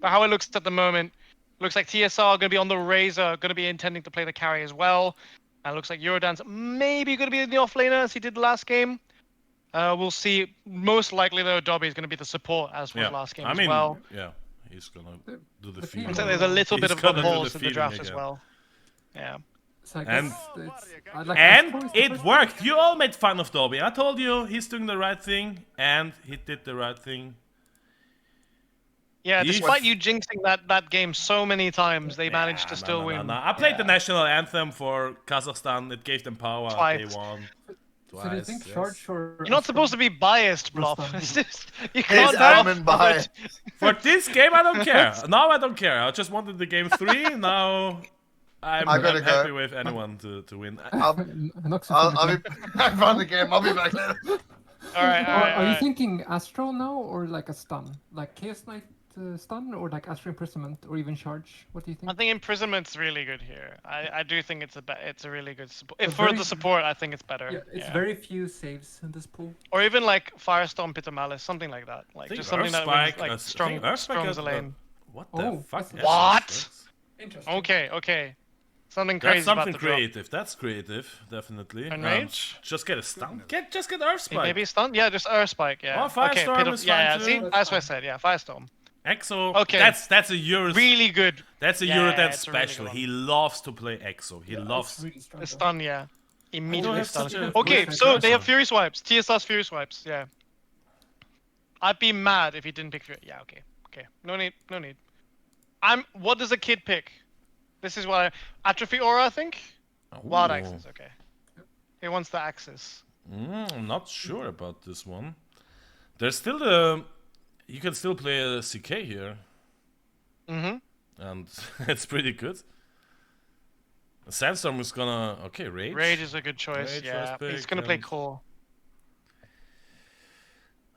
But how it looks at the moment, looks like TSR going to be on the Razor, going to be intending to play the carry as well. And it looks like Eurodance maybe going to be in the offlaner as he did the last game. We'll see. Most likely though, Dobby is going to be the support as was last game as well. Yeah, he's gonna do the feeding. I'd say there's a little bit of a pause in the draft as well. Yeah. So I And guess it worked. You all made fun of Dobby. I told you he's doing the right thing, and he did the right thing. Yeah, despite you jinxing that game so many times, they managed to still win. I played the national anthem for Kazakhstan. It gave them power. Twice. They won. So do you think Charge or... You're not supposed to be biased, Blopp. It's just, you He's admin biased. For this game, I don't care. Now I don't care. I just wanted the game 3. Now I'm happy with anyone to win. I'll be I've run the game. I'll be back later. All right. Are you thinking Astro now or like a stun? Like Chaos Knight stun or like Astro Imprisonment or even Charge? What do you think? I think Imprisoment's really good here. I do think it's a really good support. For the support, I think it's better. Yeah, it's very few saves in this pool. Or even like Firestorm, Pit of Malice, something like that. Like just something that wins, like strong as a lane. What the fuck? What? Interesting. Okay. Something crazy. That's something about the creative. Drop. That's creative, definitely. And Rage? Just get a stun. Just get Earth Spike. Maybe stun? Yeah, just Earth Spike, yeah. Oh, Firestorm is fine too. See? That's what I said, yeah, Firestorm. Exo. Okay. That's a Euro. Really good. That's a Eurodance special. He loves to play Exo. He loves the stun, yeah. Immediately stun. a Okay, so they have Fury Swipes. TSR's Fury Swipes, yeah. I'd be mad if he didn't pick Fury. Yeah, okay. No need. What does a kid pick? This is what Atrophy Aura, I think? Wild Axis, okay. He wants the Axis. I'm not sure about this one. There's still the... You can still play a CK here. And it's pretty good. Sandstorm is gonna... Okay, Rage. Rage is a good choice, yeah. He's gonna play Core.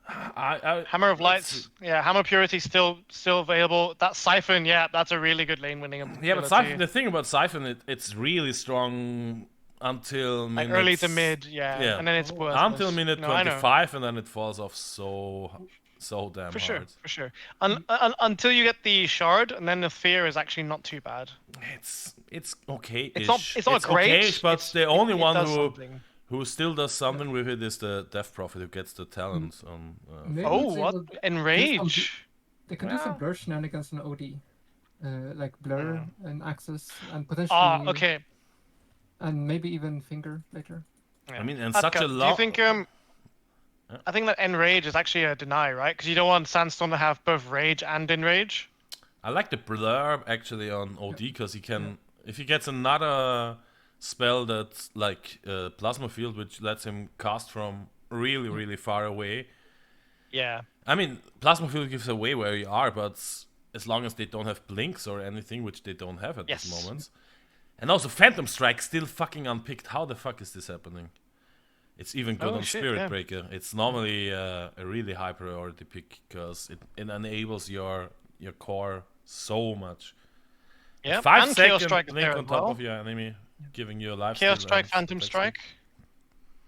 Hammer of Lights, yeah. Hammer Purity still available. That Siphon, yeah, that's a really good lane winning ability. Yeah, but Siphon, the thing about Siphon, it's really strong until minute... Like early to mid, yeah. And then it's worse. Until minute 25, and then it falls off so damn hard. For sure. Until you get the Shard, and then the Fear is actually not too bad. It's okay. It's not great, okay, but the only one who still does something with it is the Death Prophet who gets the talent on... what? Enrage? They can do some blur shenanigans on OD. Like blur and access and potentially... okay. And maybe even finger later. Yeah. I mean, and such a lot... Do you think... I think that Enrage is actually a deny, right? Because you don't want Sandstorm to have both Rage and Enrage. I like the blur actually on OD because he can... If he gets another... spell that's like Plasma Field, which lets him cast from really far away. Yeah. I mean, Plasma Field gives away where you are, but as long as they don't have blinks or anything, which they don't have at this moment. And also Phantom Strike still fucking unpicked. How the fuck is this happening? It's even good on Spirit Breaker. It's normally a really high priority pick because it enables your core so much. Yeah, 5 second blink on top of your enemy. Giving you a life Chaos Strike, Phantom Strike.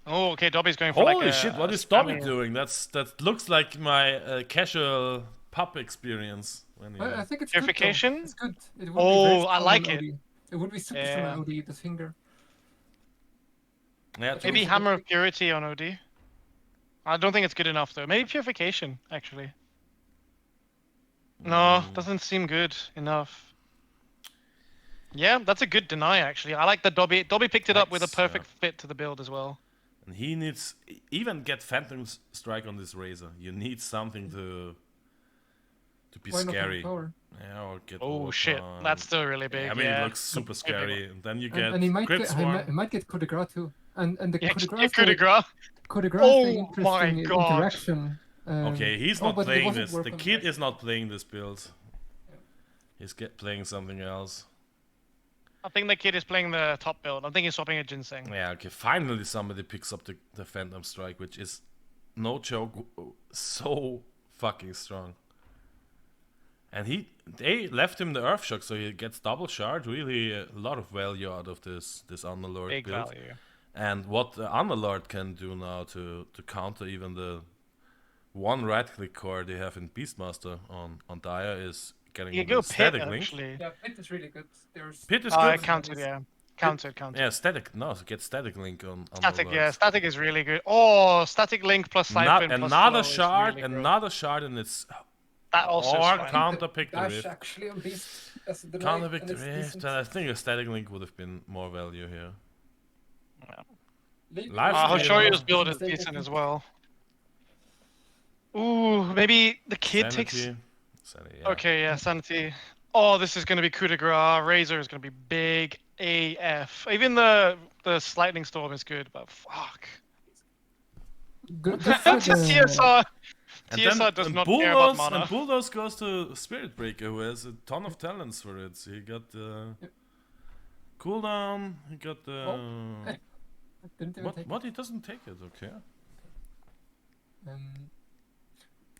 Oh, okay, Dobby's going for Holy shit, what is Dobby doing? That looks like my casual pup experience. I think it's Purification? Good, it's good. It would I like it. It would be super strong on OD, the finger. Yeah, maybe Hammer of Purity on OD. I don't think it's good enough though. Maybe Purification, actually. No, doesn't seem good enough. Yeah, that's a good deny actually. I like that Dobby picked it up with a perfect fit to the build as well. And he needs even get Phantom Strike on this Razor. You need something to be scary. Yeah, or get shit, that's still really big. I mean, it looks super scary. And then you get he might get Coup de Grace too. And the Coup de Grace. Oh my god. Interaction. Okay, he's not playing this. The kid is not playing this build. He's playing something else. I think the kid is playing the top build. I think he's swapping a Ginseng. Yeah, okay. Finally somebody picks up the Phantom Strike, which is, no joke, so fucking strong. And they left him the Earth Shock, so he gets double shard. Really a lot of value out of this Underlord big build. Value. And what the Underlord can do now to counter even the one right-click core they have in Beastmaster on Dire is getting You the go Pit, static link. actually. Yeah, Pit is really good. There's Pit is Oh, good. I counted, yeah. Counted. Yeah, static. No, so get static link on Static, all yeah. that. Static is really good. Oh, static link plus siphon plus Another flow is shard, really good. another shard, and it's That also is or fine. counter pick the dash rift. actually on Beast as a delay, Counter pick and the it's rift, decent. and I think a static link would have been more value here. Leave- Lifesteal. Hoshoryo's build is mistake, I decent think. as well. Ooh, maybe the kid takes. Sanity, yeah. Okay, yeah, sanity. Oh, this is gonna be coup de grace. Razor is gonna be big AF. Even the lightning storm is good, but fuck. Good for the... TSR. And TSR then does not care about Bulldoze, mana. and Bulldoze goes to Spirit Breaker, who has a ton of talents for it. So he got the cooldown, he got the... Didn't even take What? He doesn't take it, okay.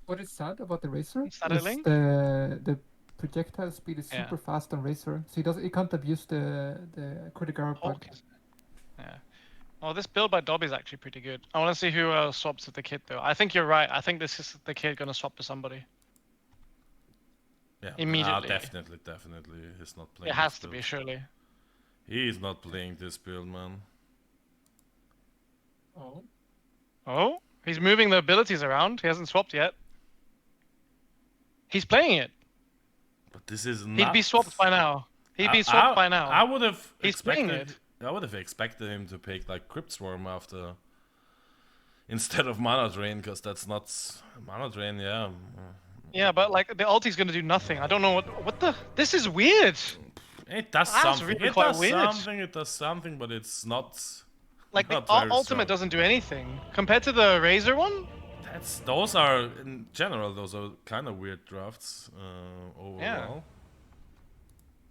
What is sad about the Razor Is that a is link? the projectile speed is Yeah. super fast on Razor, so he can't abuse the critical bug. Hulk is- Yeah. Oh, this build by Dobby is actually pretty good. I want to see who else swaps with the kid though. I think you're right. I think this is the kid gonna swap to somebody. Yeah, Immediately. definitely. He's not playing It has this to be, build. surely. He's not playing this build, man. Oh. Oh, he's moving the abilities around. He hasn't swapped yet. He's playing it. But this is not... He'd be swapped by now. He'd be swapped by now. I would have He's playing expected... I would have expected him to pick like Crypt Swarm after... Instead of Mana Drain, because that's not... Mana Drain, yeah. Yeah, but like the ulti's gonna do nothing. I don't know what the. This is weird. It does That's something. really It quite does weird. something. It does something, but it's not. Like the not very ultimate strong. doesn't do anything compared to the Razor one. Those are in general. Those are kind of weird drafts overall.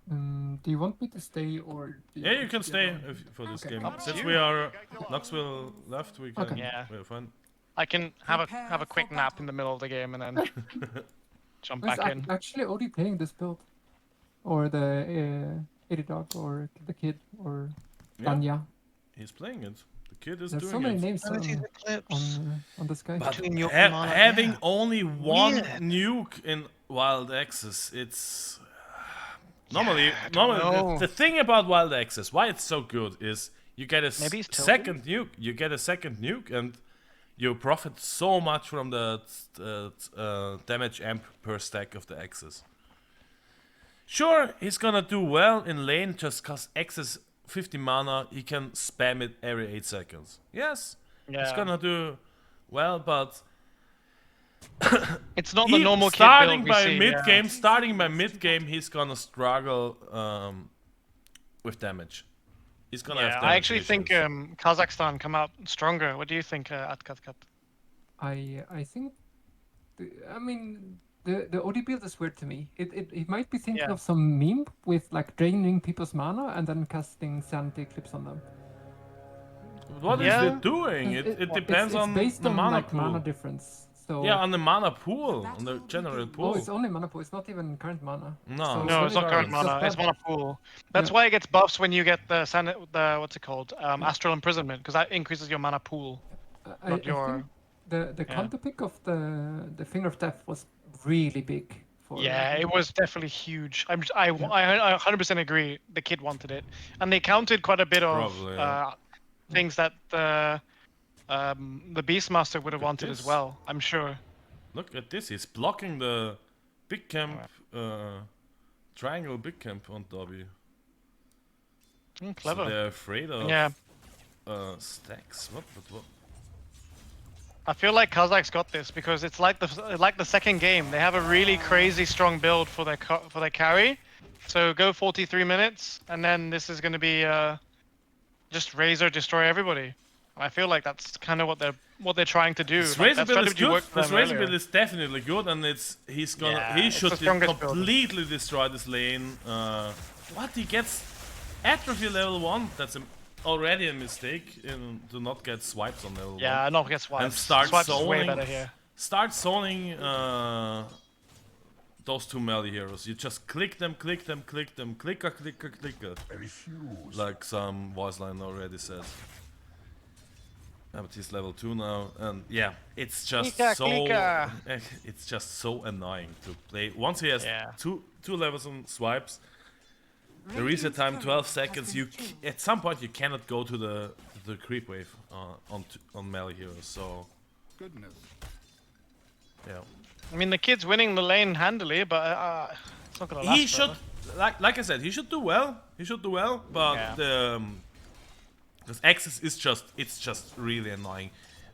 Do you want me to stay or? Do Yeah, you want can to stay get on? for this Okay. game. Up to Since you. we are Noxville left, we can. Okay. Yeah. We're fine. I can have a quick nap in the middle of the game and then jump Who's back in. actually OD playing this build, or the 80 dog, or the kid, or Yeah, Danya? he's playing it. The kid is There's doing so many it. names on this guy. But Between your mana, having yeah. only one Weird. nuke in Wild Access, it's know. normally the thing about Wild Access, why it's so good is you get a Maybe he's tilted? second nuke. You get a second nuke, and you profit so much from the damage amp per stack of the Access. Sure, he's gonna do well in lane just cause Access 50 mana, he can spam it every 8 seconds. Yes, he's Yeah. gonna do well, but It's not the normal kid starting build we by see. mid yeah. game, he's gonna struggle with damage. He's gonna have Yeah, damage I actually think issues. Kazakhstan come out stronger. What do you think, Atkat? I think, I mean, the OD build is weird to me. It might be thinking Yeah. of some meme with like draining people's mana and then casting sanity clips on them. What is Yeah. it doing? It depends it's on based the on mana like pool. mana difference. So Yeah, on the mana pool, on the general oh, pool. it's only mana pool. It's not even current mana. No. So No, it's only not current just mana. It's that. mana pool. That's Yeah. why it gets buffs when you get the what's it called? Astral Imprisonment, because that increases your mana pool. I not your- think the yeah. counter pick of the Finger of Death was really big. For Yeah, it was definitely huge. I 100% agree. The kid wanted it, and they counted quite a bit of Probably, yeah. things that the Beastmaster would have Look at wanted as this. well. I'm sure. Look at this, he's blocking the big camp, triangle big camp on Dobby. Clever. So they're afraid of Yeah. stacks. What? I feel like Kazakh's got this because it's like the second game. They have a really crazy strong build for their carry. So go 43 minutes, and then this is going to be just Razor destroy everybody. I feel like that's kind of what they're trying to do. This Like, razor that build is strategy good. worked for This them razor earlier. build is definitely good, and he's gonna Yeah, he it's should the strongest build. completely destroy this lane. What he gets atrophy level 1. That's already a mistake to not get swipes on level 1. Yeah, not get swipes. And start Swipes is way zoning. better here. Start zoning those two melee heroes. You just click them, clicker. Like some voice line already said. but he's level 2 now, and yeah, it's just Clicker. it's just so annoying to play. Once he has Yeah. two levels on swipes, the reset time 12 seconds. At some point you cannot go to the creep wave on melee heroes. So Goodness. yeah, I mean, the kid's winning the lane handily, but it's not gonna last. he should forever. like I said, he should do well. He should do well, but Yeah. this access is just really annoying.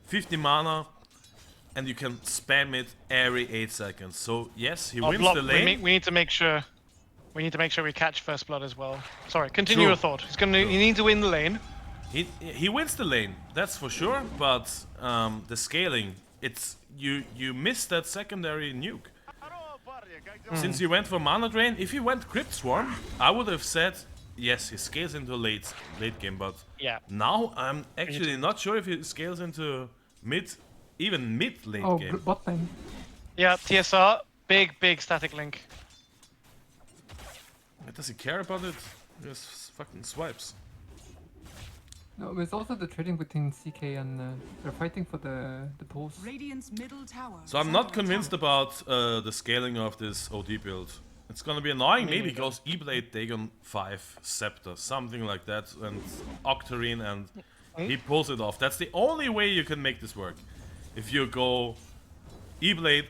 50 mana, and you can spam it every 8 seconds. So yes, he wins Blopp, the lane. we need to make sure. We need to make sure we catch first blood as well. Sorry, continue True. your thought. You need to win the lane. He wins the lane, that's for sure. But the scaling, it's you missed that secondary nuke. Since you went for mana drain, if he went crypt swarm, I would have said yes, he scales into late game. But Yeah. now I'm actually not sure if he scales into even mid late Oh, game. bot lane. Yeah, TSR, big static link. Does he care about it? Just fucking swipes. No, it's also the trading between CK and they're fighting for the pulse. Radiant's middle tower. So I'm not convinced about the scaling of this OD build. It's gonna be annoying. Maybe it goes E-Blade, Dagon 5, Scepter, something like that, and Octarine, and he pulls it off. That's the only way you can make this work. If you go E-Blade,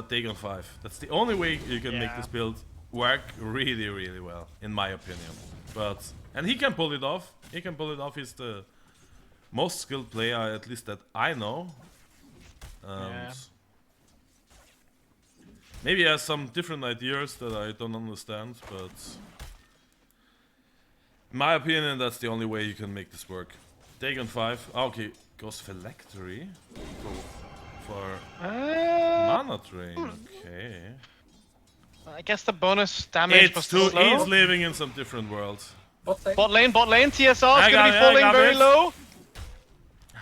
Dagon 5, that's the only way you can make this build work really well, in my opinion. And he can pull it off. He can pull it off. He's the most skilled player, at least that I know. Maybe he has some different ideas that I don't understand, but in my opinion, that's the only way you can make this work. Dagon 5. Okay, goes Phylactery for mana drain. Okay. I guess the bonus damage was too slow. He's living in some different world. Bot lane, TSR is I gonna be got falling very it. low.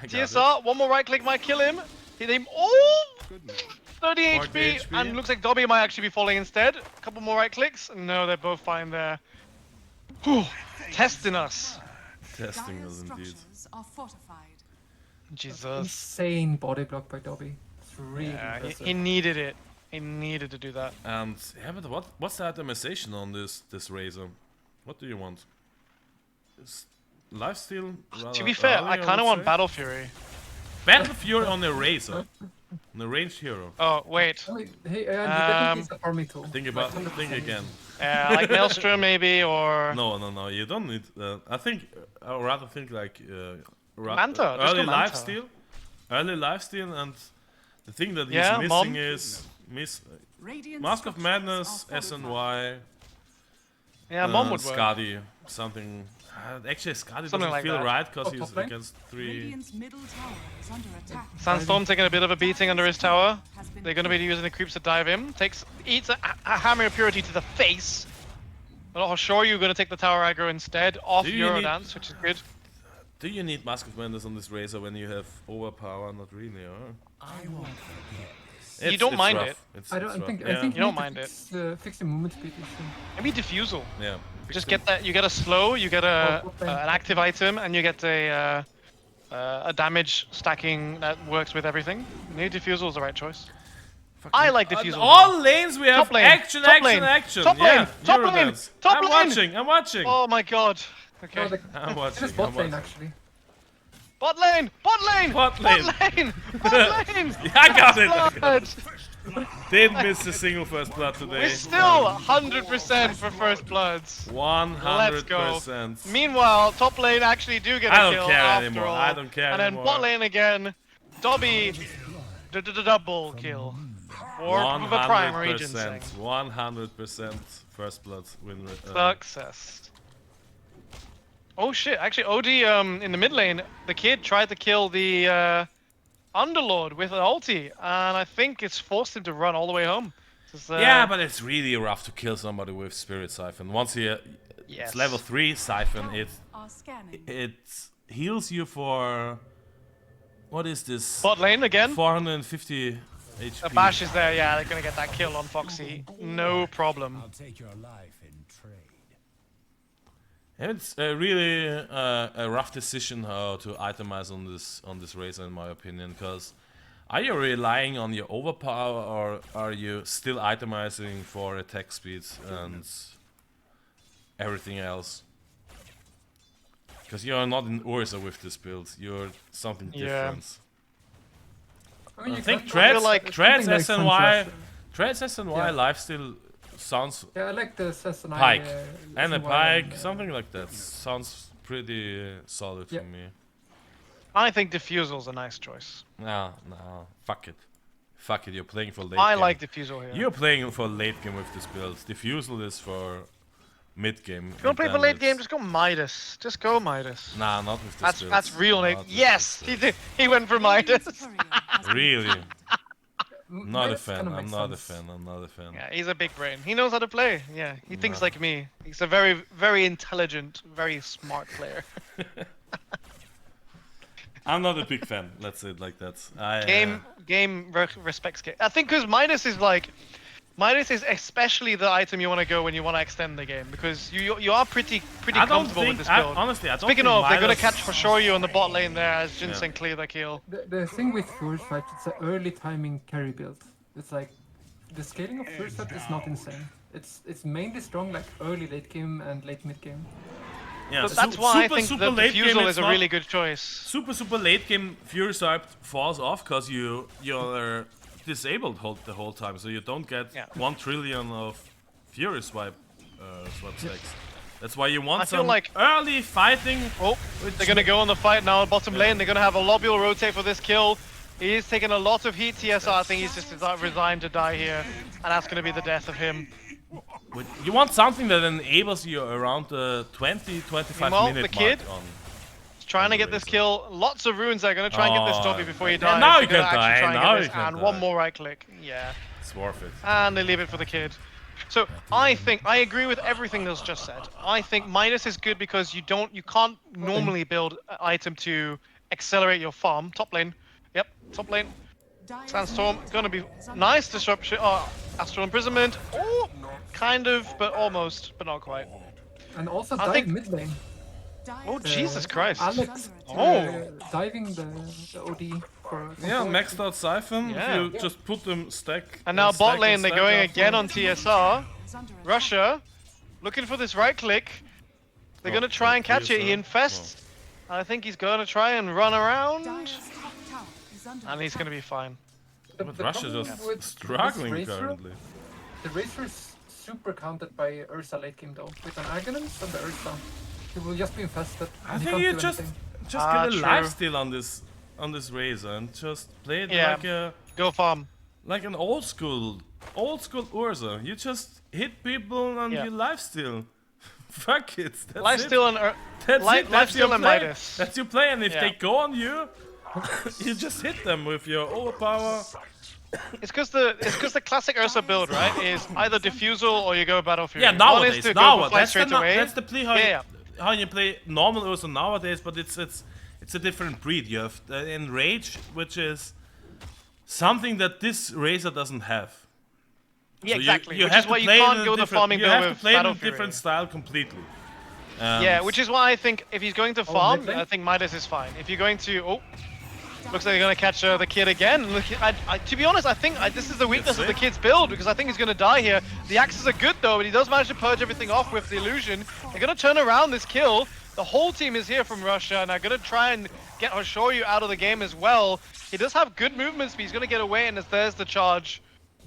I got TSR, one more right click might kill him. Hit him. Oh! Goodness. 30 40 HP, HP. and looks like Dobby might actually be falling instead. A couple more right clicks. No, they're both fine there. Whew. Testing us. Testing Dire's us indeed. structures are fortified. Jesus. Insane body block by Dobby. It's really Yeah, impressive. he needed it. He needed to do that. And yeah, but what's the itemization on this Razor? What do you want? Is lifesteal? To be fair, I kind of want Battle. Battle Fury. Battle Fury on a Razor, on a ranged hero. Oh, wait. Oh, hey, you definitely use a farming tool. Think Like, about, think 100%. again. Like Maelstrom maybe, or... No, you don't need. I think I would rather think like Manta, just early go Manta. early lifesteal, and the thing that he's Yeah, missing Mom. is Radiant's Mask of structures Madness, are fortified. SNY, Yeah, Mom would work. Skadi, something. Actually, Skadi Something doesn't like feel that. right because Oh, he's top lane? against 3. Radiant's middle tower is under attack. Sandstorm taking a bit of a beating under his tower. They're going to be using the creeps to dive in. Eats a hammer of purity to the face. But I'll show you going to take the tower aggro instead off Do you need- Eurodance, which is good. Do you need Mask of Madness on this Razor when you have overpower? Not really, huh? You don't mind rough. it. I don't it's think. rough. I think You don't need to mind it. fix the movement speed. Maybe Diffusal. Yeah. Just get that. You get a slow, you get Oh, an active item, and you get a damage stacking that works with everything. Maybe Diffusal is the right choice. I like Diffusal. All lanes we have Top lane, action, top action, lane, action. top yeah, lane, top lane, Eurodance. top I'm lane. I'm watching. Oh my god. Okay. No, I'm watching. Just bot I'm lane watching. actually. Bot lane! Bot lane! Bot lane. Bot lane! Bot lane! Yeah, I got it. I got Blood. it. Didn't miss a single first blood today. We're still 100% for first bloods. 100%. Meanwhile, top lane actually do get a I don't kill care after anymore. all. I don't care and then anymore. bot lane again. Dobby, double kill. Or the prime region thing. 100% first blood win rate. Success. Oh shit, actually OD in the mid lane, the kid tried to kill the Underlord with an ulti, and I think it's forced him to run all the way home. Yeah, but it's really rough to kill somebody with Spirit Siphon. Once Yes. it's level 3 Siphon, Are scanning. it heals you for... What is this? Bot lane again. 450 HP. The bash is there, yeah, they're gonna get that kill on Foxy. No problem. I'll take your life in trade. And it's really a rough decision how to itemize on this razor, in my opinion, because are you relying on your overpower or are you still itemizing for attack speeds and everything else? Because you are not in Urza with this build, you're something different. I mean, I think feel like Treads something like SNY, Treads SNY lifesteal sounds Yeah, I like the SNI. pike and a SNY pike, something like that. Sounds pretty solid Yeah. for me. I think Diffusal's a nice choice. No, fuck it. Fuck it, you're playing for late I game. like Diffusal here. You're playing for late game with this build. Diffusal is for mid game. If you want to play for late game, just go Midas. Just go Midas. Nah, not with this build. That's real name. Not with Yes, this he build. did. He went for Midas. Really? Not a Midas fan. kinda I'm makes not a sense. fan. I'm not a fan. Yeah, he's a big brain. He knows how to play. Yeah, he thinks like me. He's a very, very intelligent, very smart player. I'm not a big fan. Let's say it like that. Respects game. I think because Midas is especially the item you want to go when you want to extend the game because you are pretty I don't comfortable think. with this build. Honestly, I don't Speaking think of, they're gonna Midas- catch Hoshoryu on the bot lane there as Ginseng clear the kill. The thing with Furious Fight, it's an early timing carry build. It's like the scaling of Furious Fight is not insane. It's mainly strong like early late game and late mid game. Yeah, But that's why I think the late game Diffusal is a not- really good choice. Super late game Fury Swipe falls off because you're disabled the whole time, so you don't get 1 trillion of Fury Swipe stacks. That's why you want I feel some like- early fighting. Oh, they're gonna go on the fight now at bottom lane. They're gonna have a Lobule rotate for this kill. He's taking a lot of heat. TSR, I think he's just resigned to die here, and that's gonna be the death of him. You want something that enables you around the 20-25 Meanwhile, minute the kid mark on. He's trying to get this kill. Lots of runes. They're gonna try and get this Dobby before he yeah, dies. now They're he gonna can actually die, try and now get he this, can and die. one more right click. Yeah. It's worth it. And they leave it for the kid. So I think I agree with everything that's just said. I think Midas is good because you can't normally build an item to accelerate your farm. Top lane. Yep, top lane. Sandstorm gonna be nice disruption. Oh, Astral Imprisonment. Oh, kind of, but almost, but not quite. And also I dive think- mid lane. Oh Jesus Christ! Alex Oh. diving the OD for Yeah, maxed out Siphon. Yeah. If you just put them stack. And now stack bot and lane, they're stack going after. again on TSR. Russia, looking for this right click. They're Oh, gonna try and catch it. He TSR. infests. I think he's gonna try and run around, Dire's top tower is under and he's attack. gonna be fine. But Russia's problem just with struggling this Razor, currently. The Razor is super counted by Ursa late game though. With an Aghanim and the Ursa, he will just be infested. I and he think can't you do just anything. get a True. lifesteal on this Razor and just play it Yeah. Go farm. like an old school Urza. You just hit people and Yeah. you lifesteal. Fuck it. That's Lifesteal it. and That's it. That's lifesteal your and play. Midas. That's your play. And if Yeah. they go on you, you just hit them with your overpower. It's because the classic Ursa build, right, is either Diffusal or you go Battle Fury. Yeah, One nowadays. is to go for flight straight away. That's the play Yeah, how you play normal Ursa nowadays, but it's a different breed. You have Enrage, which is something that this Razor doesn't have. Yeah, So exactly. You which have is why to you play can't in a go the different- farming You build have to with play in Battle a Fury. different style completely. Yeah, which is why I think if he's going to farm, mid lane? I think Midas is fine. If you're going to, looks like they're going to catch the kid again. Look, to be honest, I think this is the weakness of the kid's build because I think he's going to die here. The axes are good though, but he does manage to purge everything off with the illusion. They're going to turn around this kill. The whole team is here from Russia, and they're going to try and get Hoshoryu out of the game as well. He does have good movement speed. He's going to get away, and there's the charge,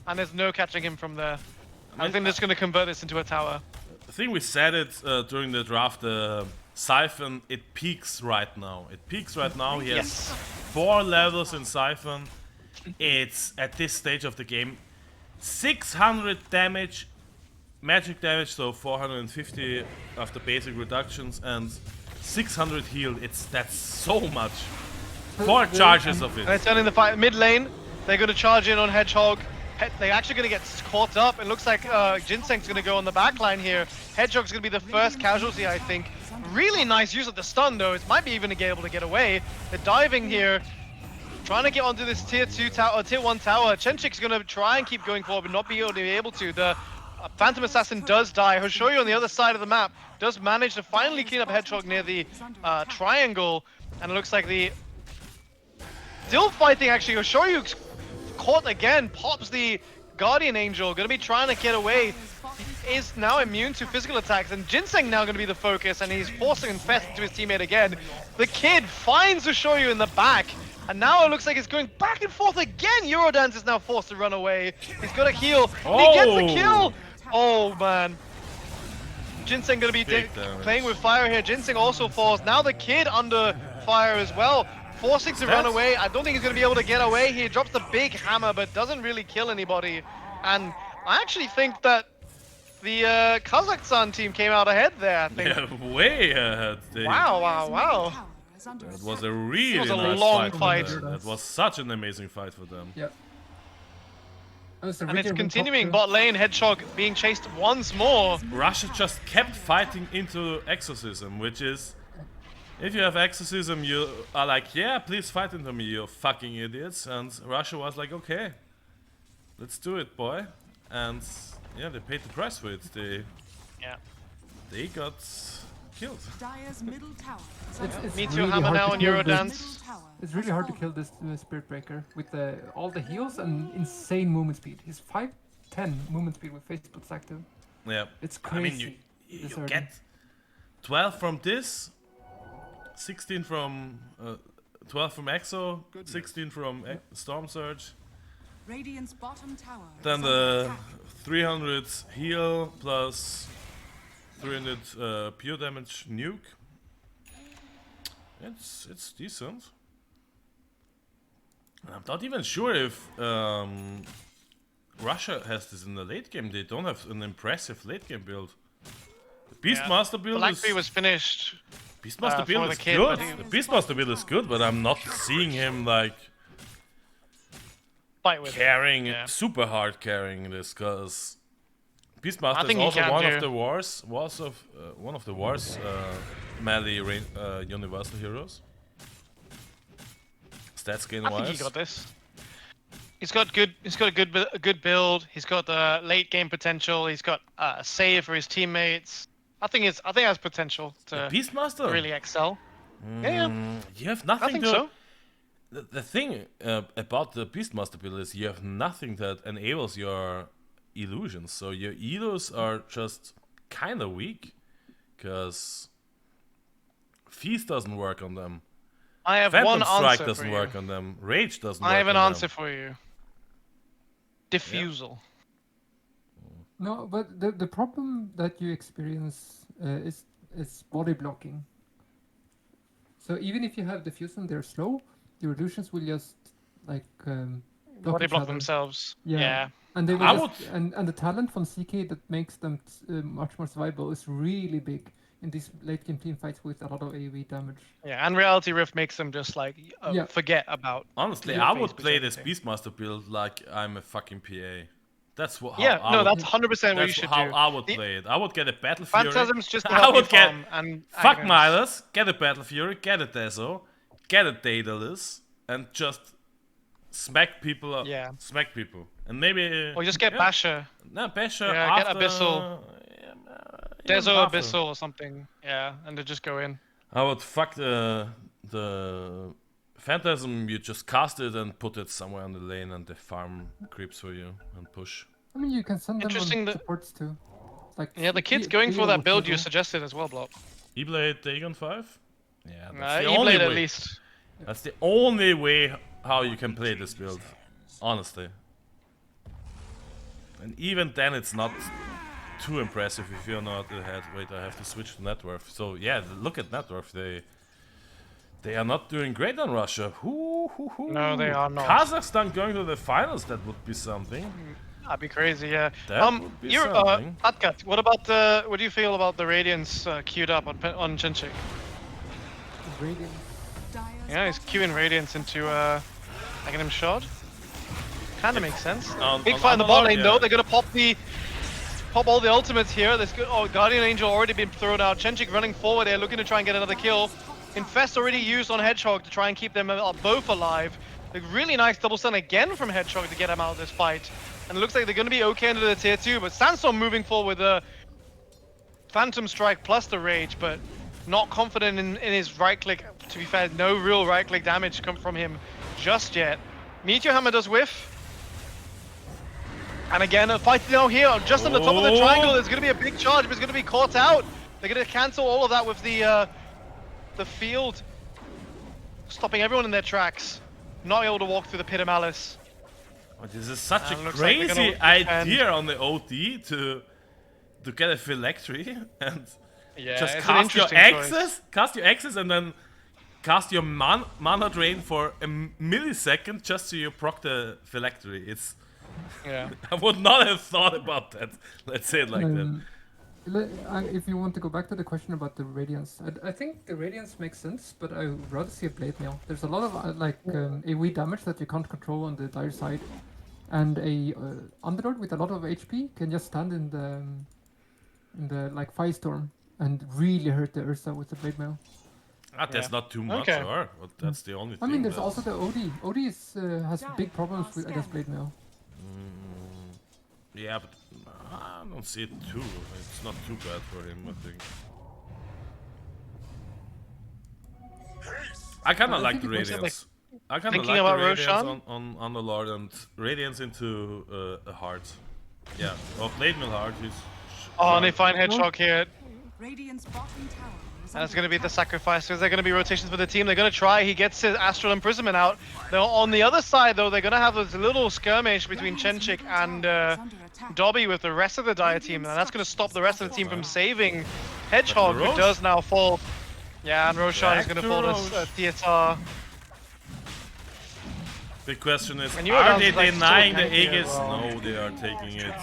and there's no catching him from there. I think they're just going to convert this into a tower. I think we said it during the draft. Siphon, it peaks right now. It peaks right now. He has Yes. 4 levels in Siphon. It's at this stage of the game 600 damage, magic damage, so 450 after basic reductions, and 600 heal. That's so much. 4 charges of it. And they're turning the fight mid lane. They're going to charge in on Hedgehog. They're actually going to get caught up. It looks like Ginseng's going to go on the back line here. Hedgehog's going to be the first casualty, I think. Really nice use of the stun, though. It might be even able to get away. They're diving here, trying to get onto this tier 2 tower, tier 1 tower. Chenchik's going to try and keep going forward, but not be able to. The Phantom Assassin does die. Hoshoyu on the other side of the map does manage to finally clean up Hedgehog near the triangle, and it looks like the still fighting actually. Hoshoyu's caught again, pops the Guardian Angel, gonna be trying to get away. He is now immune to physical attacks, and Ginseng now gonna be the focus, and he's forcing Infest into his teammate again. The kid finds Hoshoyu in the back, and now it looks like it's going back and forth again. Eurodance is now forced to run away. He's got to heal, and he gets the kill. Oh man. Ginseng gonna be playing with fire here. Ginseng also falls. Now the kid under fire as well, forcing to run away. I don't think he's gonna be able to get away. He drops the big hammer, but doesn't really kill anybody. And I actually think that the Kazakhstan team came out ahead there. I think. Yeah, way ahead. Wow. That was a really was a nice long fight. fight. That was such an amazing fight for them. Yeah. And it's continuing bot lane, Hedgehog being chased once more. Russia just kept fighting into Exorcism, which is, if you have Exorcism, you are like, yeah, please fight into me, you fucking idiots. And Russia was like, okay, let's do it, boy. And yeah, they paid the price for it. They got killed. Dire's middle tower. It's Meteor really Hammer hard now to on kill Eurodance. It's really hard to kill this Spirit Breaker with all the heals and insane movement speed. He's 5'10" movement speed with face splits active. Yeah. It's I crazy. mean, you get 12 from this, 16 from 12 from Exo, 16 from Storm Surge. Radiant's bottom tower. Then the 300 heal plus 300 pure damage nuke. It's decent. I'm not even sure if Russia has this in the late game. They don't have an impressive late game build. The Beastmaster build was finished. Beastmaster build for is the kid, good. but The Beastmaster build is good, but I'm not seeing him like Fight with carrying super hard carrying this, because Beastmaster is think he also can one do. of the worst melee universal heroes. Stats gain I think wise. he got this. He's got a good build. He's got late game potential. He's got a save for his teammates. I think it has potential to Beastmaster really excel. Yeah. You have I nothing think to. so. The thing about the Beastmaster build is you have nothing that enables your illusions. So your illus are just kind of weak, because Feast doesn't work on them. I have Phantom one Strike answer doesn't for work you. on them. Rage doesn't work I have an on answer them. for you. Diffusal. No, but the problem that you experience is body blocking. So even if you have diffusion, they're slow. Your illusions will just like Body each block other. themselves. Yeah. Yeah. And they will I just, and the talent from CK that makes them much more survivable is really big in these late game team fights with a lot of AoE damage. Yeah, and Reality Rift makes them just like forget about. Honestly, your I face would play this specifically. Beastmaster build like I'm a fucking PA. That's what. Yeah, I no, would, that's 100% what you that's should how do. I would play it. I would get a Battle Fury. Phantasm's just to I help you would get farm and fuck Aghanim. Midas, get a Battle Fury, get a Deso, get a Daedalus, and just smack people up. Yeah. Smack people. And maybe. Or just get Basher. No, Basher. Yeah, get after, Abyssal. even Deso after. Abyssal or something. Yeah, and they just go in. I would fuck the Phantasm. You just cast it and put it somewhere on the lane, and the farm creeps for you and push. I mean, you can send them Interesting on that- supports too. Like Yeah, the kid's going for that build you suggested as well, Blopp. E-Blade Dagon 5? Yeah, that's the E-Blade only at way. least. That's the only way how you can play this build, honestly. And even then, it's not too impressive if you're not ahead. Wait, I have to switch to net worth. So yeah, look at net worth. They are not doing great on Russia. No, they are not. Kazakhstan going to the finals, that would be something. That'd be crazy, yeah. That would be you're something. Atkat, what do you feel about the Radiance queued up on Chinchik? Radiant. Yeah, he's queuing Radiance into Aghanim Shard. Kinda makes sense. Big on fight in the bot Analog, lane yeah. though. They're gonna pop all the ultimates here. There's good. Oh, Guardian Angel already been thrown out. Chenchik running forward. They're looking to try and get another kill. Infest already used on Hedgehog to try and keep them both alive. A really nice double stun again from Hedgehog to get him out of this fight. And it looks like they're going to be okay under the tier 2, but Sandstorm moving forward with a Phantom Strike plus the Rage, but not confident in his right click. To be fair, no real right click damage come from him just yet. Meteor Hammer does whiff. And again, a fight now here, just on the top of the triangle. There's going to be a big charge, but it's going to be caught out. They're going to cancel all of that with the field, stopping everyone in their tracks. Not able to walk through the Pit of Malice. Oh, this is such a Like crazy idea on the OD to get a phylactery and just cast your access and then cast your mana drain for a millisecond just so you proc the phylactery. It's I would not have thought about that. Let's say it like that. If you want to go back to the question about the Radiance, I think the Radiance makes sense, but I would rather see a Blade Mail. There's a lot of AoE damage that you can't control on the Dire side, and a Underlord with a lot of HP can just stand in the like Firestorm and really hurt the Ursa with the Blade Mail. That's not too much, or but that's the only thing. I mean, there's also the OD. OD has big problems with against Blade Mail. Yeah, but I don't see it too. It's not too bad for him, I think. I kind of like the Radiance. I kind of like the Radiance on Underlord and Radiance into a Heart. Yeah, well, Blade Mail Heart is... Oh, and they find Hedgehog here. Radiant's bottom tower. And it's going to be the sacrifice, because they're going to be rotations for the team. They're going to try. He gets his Astral Imprisonment out. Now, on the other side, though, they're going to have this little skirmish between Chenchik and Dobby with the rest of the Dire team. And that's going to stop the rest of the team from saving Hedgehog, who does now fall. Yeah, and Roshan is going to fall to Theater. The question is, are they denying the Aegis? No, they are taking it.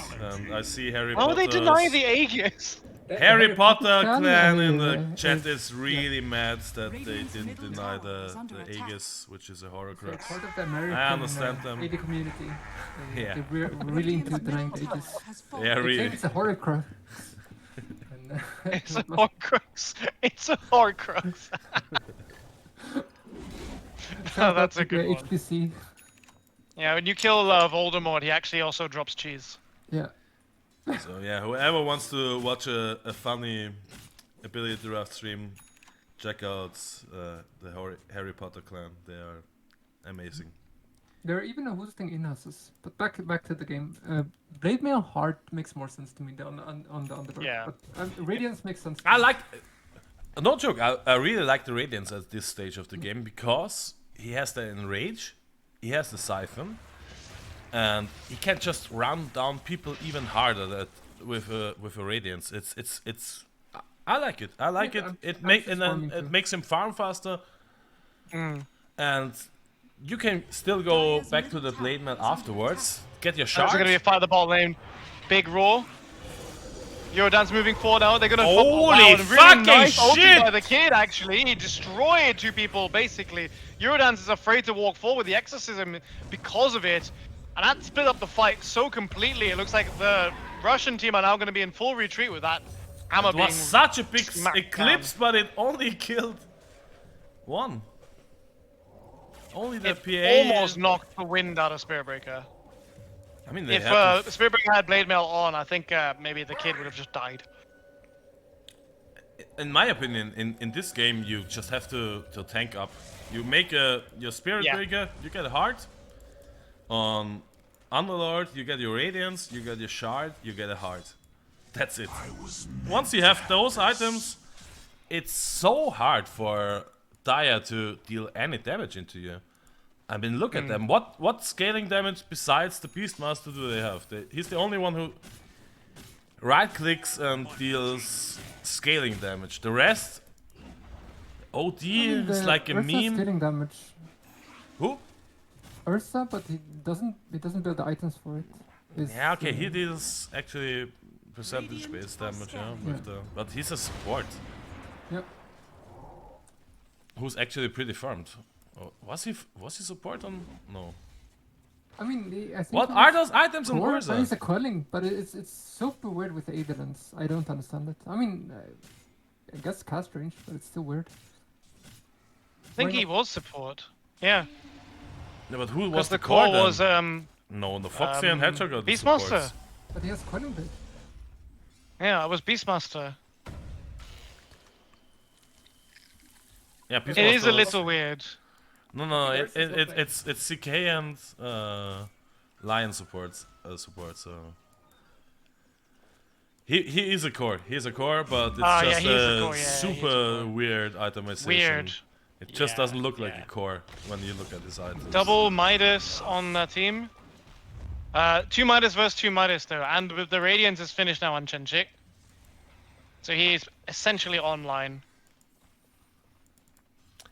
I see Harry Potter. How are they denying the Aegis? Harry Potter clan in the chat is really mad that they didn't deny the Aegis, which is a Horcrux. Part of the American I understand them. AD community. Yeah. They're really into denying the Aegis. Yeah, really. It's a Horcrux. It's a Horcrux. It's a Horcrux. Oh, that's a good one. HPC. Yeah, when you kill Voldemort, he actually also drops cheese. Yeah. So yeah, whoever wants to watch a funny ability draft stream, check out the Harry Potter clan. They are amazing. There are even a hosting in-houses. But back to the game. Blade Mail Heart makes more sense to me on the Underdog. Yeah. But Radiance makes sense. I like... No joke, I really like the Radiance at this stage of the game because he has the Enrage, he has the Siphon, and he can just run down people even harder with a Radiance. It's I like it. I like it. It makes him farm faster, and you can still go back to the Blade Mail afterwards. Get your shot. There's going to be a fight at the ball lane. Big roar. Eurodance moving forward now. They're going to holy fucking nice shit! By the kid, actually, he destroyed two people basically. Eurodance is afraid to walk forward with the exorcism because of it, and that split up the fight so completely. It looks like the Russian team are now going to be in full retreat with that hammer being. It was such a big eclipse, but it only killed one. Only the PA almost knocked the wind out of Spiritbreaker. I mean, if Spiritbreaker had Blade Mail on, I think maybe the kid would have just died. In my opinion, in this game, you just have to tank up. You make your Spiritbreaker, you get a heart. On Underlord, you get your Radiance, you get your Shard, you get a heart. That's it. Once you have those items, it's so hard for Dire to deal any damage into you. I mean, look at them. What scaling damage besides the Beastmaster do they have? He's the only one who right-clicks and deals scaling damage. The rest, OD is like a meme. Scaling damage. Who? Ursa, but he doesn't build the items for it. Yeah, okay, he deals actually percentage-based damage, but he's a support. Yep. Who's actually pretty farmed. Oh, was he support on? No. I mean, I think what are those items on Ursa? He's a quelling, but it's super weird with the Eidolons. I don't understand it. I mean, I guess cast range, but it's still weird. I think he was support. Yeah. Yeah, but who was the core? Was No, the Foxy and Hedgehog are the Beastmaster. supports. But he has Quelling Blade. Yeah, I was Beastmaster. Yeah, It Beastmaster is a was- little weird. No, Yours is not like- it's CK and Lion supports so he is a core. He's a core, but it's Ah, yeah, just he's a a core, yeah, he's a super core. weird itemization. Weird. It just Yeah, doesn't look like yeah. a core when you look at his items. Double Midas on the team. 2 Midas versus 2 Midas though, and with the Radiance is finished now on Chenchik. So he's essentially online.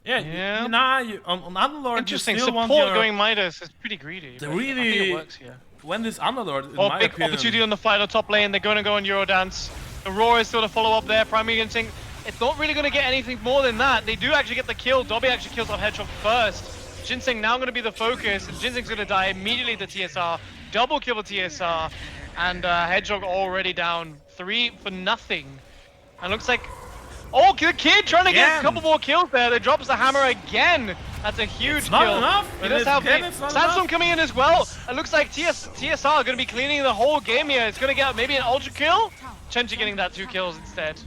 Yeah, Yeah. on Underlord Interesting. you still Support want your, going Midas is pretty greedy. The but I think really- it works here. when this Underlord, in Oh, my big opinion, opportunity on the final top lane. They're going to go on Eurodance. Aurora is still to follow up there. Primary Instinct. It's not really going to get anything more than that. They do actually get the kill. Dobby actually kills off Hedgehog first. Ginseng now going to be the focus. And Ginseng's going to die immediately to TSR. Double kill for TSR. And Hedgehog already down 3 for nothing. And looks like... Oh, the kid trying to get a Again. couple more kills there. They drops the hammer again. That's a huge It's not kill. enough. He And does it's have again, the it's not Sandstorm enough. coming in as well. It looks like TSR are going to be cleaning the whole game here. It's going to get maybe an ultra kill. Chenchi getting that 2 kills instead.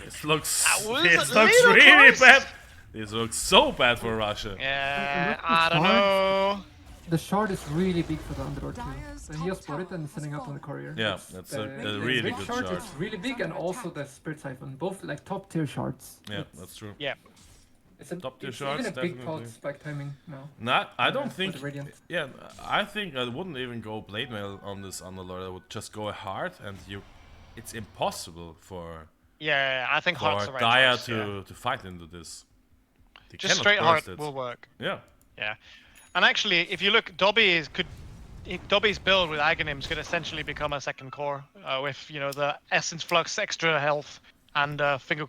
This looks was this a looks little really close. bad. This looks so bad for Russia. Yeah, Look, I don't know. The shard is really big for the Underlord too. Dyer's So he just top bought it tower and setting has up on the courier. Yeah, It's that's the- a the really big good shard. shard. It's really big, and also the Spirit Siphon, both like top tier shards. Yeah, It's- that's true. Yeah. It's a Top tier it's shards, even a big definitely. pot spike timing now. Nah, I for don't think. the Radiant. Yeah, I think I wouldn't even go blade mail on this Underlord. I would just go hard, and it's impossible for Yeah, I think Heart's the right Daya choice, yeah. to fight into this. They Just cannot straight burst Heart it. will work. Yeah. Yeah. And actually, if you look, Dobby's build with Aghanims could essentially become a second core with, you know, the Essence Flux extra health and Finger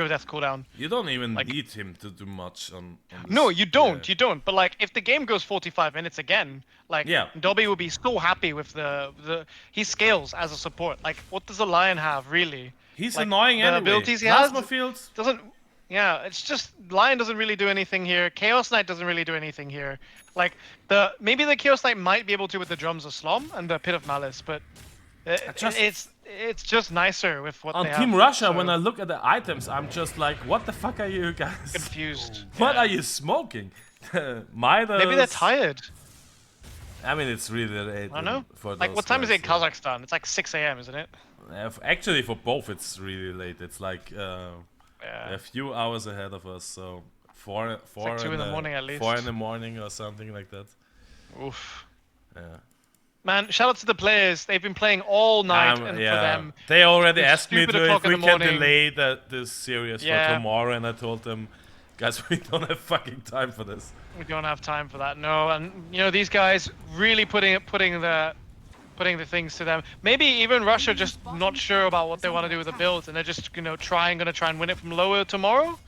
Death cooldown. You don't even Like- need him to do much on this. No, you don't. Yeah. You don't. But like, if the game goes 45 minutes again, like, Yeah. Dobby will be so happy with the he scales as a support. Like, what does a Lion have really? He's like, annoying the anyway. abilities he has- Plasma fields. Doesn't. Yeah, it's just Lion doesn't really do anything here. Chaos Knight doesn't really do anything here. Like maybe the Chaos Knight might be able to with the Drums of Slom and the Pit of Malice, but it's just nicer with what On they Team have, Russia, so when I look at the items, I'm just like, what the fuck are you guys? confused. What Yeah. are you smoking? Midas. Maybe they're tired. I mean, it's really late. I don't know. For Like, those what time is it in guys, Kazakhstan? It's like 6 a.m., isn't it? Actually, for both, it's really late. It's like Yeah. a few hours ahead of us. So four like 2 in the morning at least. 4 in the morning or something like that. Oof. Yeah. Man, shout out to the players. They've been playing all night, and for them, They already it's asked me stupid to o'clock if in we the can morning. delay this series Yeah. for tomorrow, and I told them, guys, we don't have fucking time for this. we don't have time for that. No, and you know these guys really putting the things to them. Maybe even Russia just not sure about what they want to do with the builds, and they're just gonna try and win it from lower tomorrow.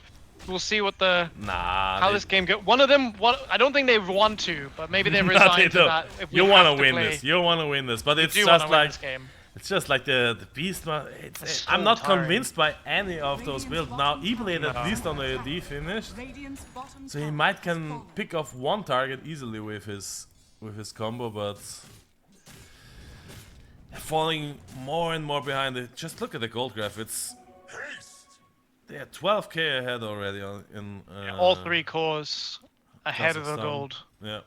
We'll see what Nah. how they- this game goes. One of them, I don't think they want to, but maybe they're Nah, resigned they to don't. that. If we You want want to win play, this. You want to win this, but it's do wanna just win like this game. it's just like the beast. It's so I'm not tiring. convinced by any of those builds. Now, E-Blade at No. least on the AD finished, Radiant's bottom so he tower might has can fallen. pick off one target easily with his combo, but falling more and more behind it. Just look at the gold graph. It's they are 12k ahead already in All 3 cores ahead of the Kazakhstan. gold. Yeah.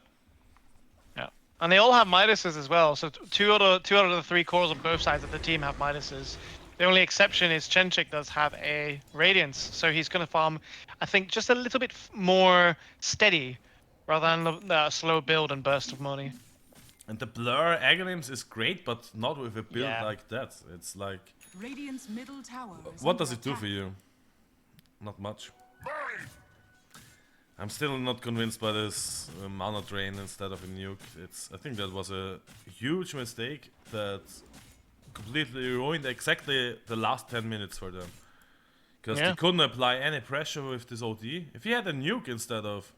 Yeah, and they all have Midases as well. So two out of the 3 cores on both sides of the team have Midases. The only exception is Chenchik does have a Radiance, so he's going to farm, I think, just a little bit more steady, rather than the slow build and burst of money. And the blur Aghanims is great, but not with a build Yeah. like that. It's like, Radiant's middle tower is what under does it do attack. for you? Not much. I'm still not convinced by this mana drain instead of a nuke. I think that was a huge mistake that completely ruined exactly the last 10 minutes for them. Because Yeah. they couldn't apply any pressure with this OD. If you had a nuke instead of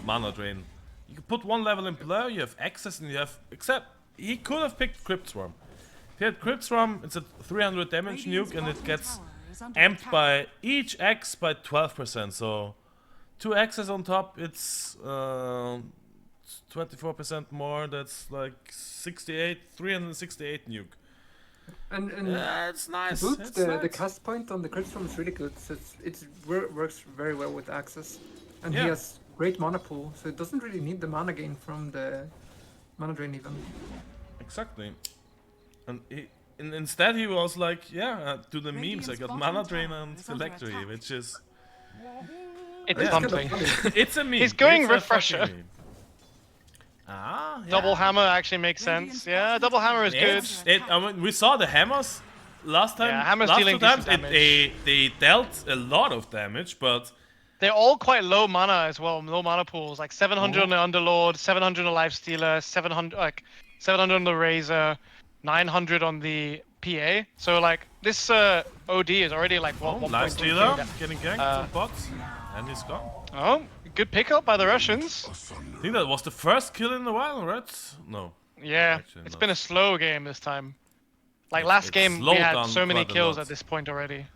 mana drain, you could put one level in blur, you have access, and you have... Except, he could have picked Crypt Swarm. If he had Crypt Swarm, it's a 300 damage Radiant's nuke, and it bottom gets tower is under amped attack. by each X by 12%. So 2 X's on top, it's 24% more. That's like 368 nuke. And Yeah, it's nice. Boots, It's the nice. cast point on the crit storm is really good, so works very well with Axis. And Yeah. he has great mana pool, so it doesn't really need the mana gain from the mana drain even. Exactly. And instead he was like, yeah, to the memes, I got mana drain and phylactery, which is It's Yeah. something. it's a meme. He's going It's a refresher. fucking meme. Ah, yeah. Double hammer actually makes sense. Yeah, double hammer is good. I mean, we saw the hammers last time. Yeah, hammers last dealing two times, decent they dealt a lot of damage, but They're all quite low mana as well, low mana pools. Like 700 on the Underlord, 700 on the Lifestealer, 700 on the Razor, 900 on the PA. So like this OD is already like what? 1.2 Lifestealer K. getting ganked to bots, and he's gone. Oh, good pickup by the Russians. I think that was the first kill in a while, right? No. Yeah, Actually it's not. been a slow game this time. Like It's last game, we slowed had down so many quite a kills lot. at this point already.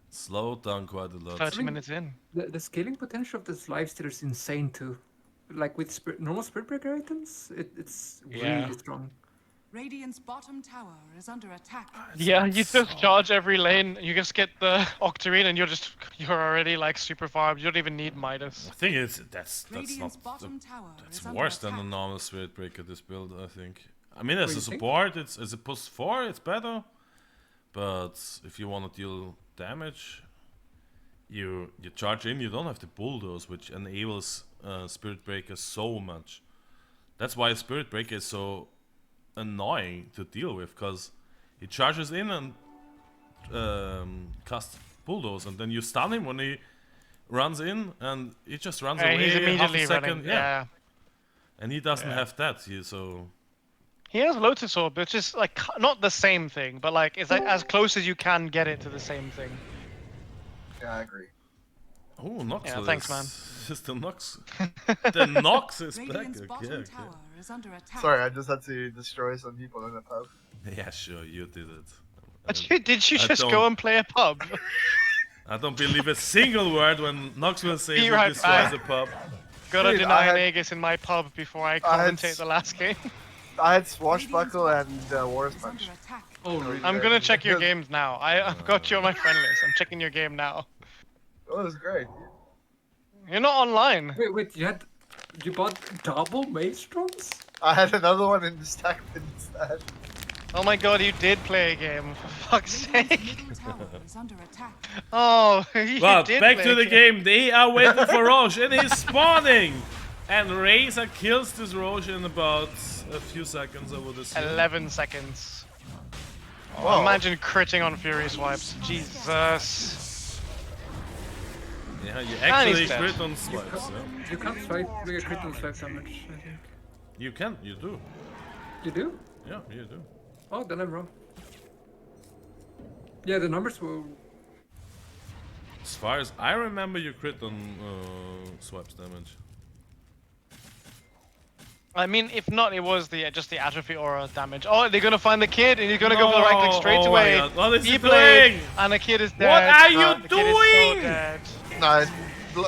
Slowed down quite a lot. 30 minutes in. The scaling potential of this lifestealer is insane too. Like with normal Spirit Breaker items, it's Yeah. really strong. Radiant's bottom tower is under attack. Yeah, you just charge every lane. You just get the Octarine, and you're already like super farmed. You don't even need Midas. I think that's Radiant's not bottom tower that's is under worse than a attack. normal Spirit Breaker. This build, I think. I mean, as What a do you think? support, it's as a +4, it's better. But if you want to deal damage, you charge in. You don't have to bulldoze, which enables Spirit Breaker so much. That's why Spirit Breaker is so annoying to deal with, because he charges in and casts bulldoze, and then you stun him when he runs in, and he just runs away. He's immediately half a second, running. Yeah. And he doesn't Yeah. have that. So He has Lotus Orb, which is like not the same thing, but like it's like as close as you can get it to the same thing. Yeah, I agree. oh, Nox. Yeah, thanks, man. Is the Nox. The Nox is back. Radiant's Okay, bottom okay. tower is under attack. Sorry, I just had to destroy some people in the pub. Yeah, sure, you did it. Did you I just don't- go and play a pub? I don't believe a single word when Noxville says Be he right destroys back. a pub. Gotta Dude, deny I had- Aegis in my pub before I I had commentate s- the last game. I had Swashbuckle and War's Is Punch. under attack. Oh, really? I'm gonna check your Because- games now. I've got you on my friend list. I'm checking your game now. Oh, it was great. You're not online. Wait, you bought double Maelstroms? I had another one in the stack instead. Oh my god, you did play a game. For fuck's Radiant's sake. middle tower is under attack. Oh, you But did back play to a the game. They are waiting for Roche, and he's spawning. And Razor kills this Roche in about a few seconds, I would assume. 11 seconds. Whoa. Imagine critting on Fury swipes. Jesus. Yeah, you he's actually dead. crit on swipes. Yeah. You can't swipe with a crit on swipe damage, I think. You can, you do. You do? Yeah, you do. Oh, then I'm wrong. Yeah, the numbers were... As far as I remember, you crit on swipes damage. I mean, if not, it was just the atrophy aura damage. Oh, they're gonna find the kid, and he's gonna go for the right click straight Oh my away. God, what is he played, doing? and the kid is dead. What are you The kid is so doing? dead. No,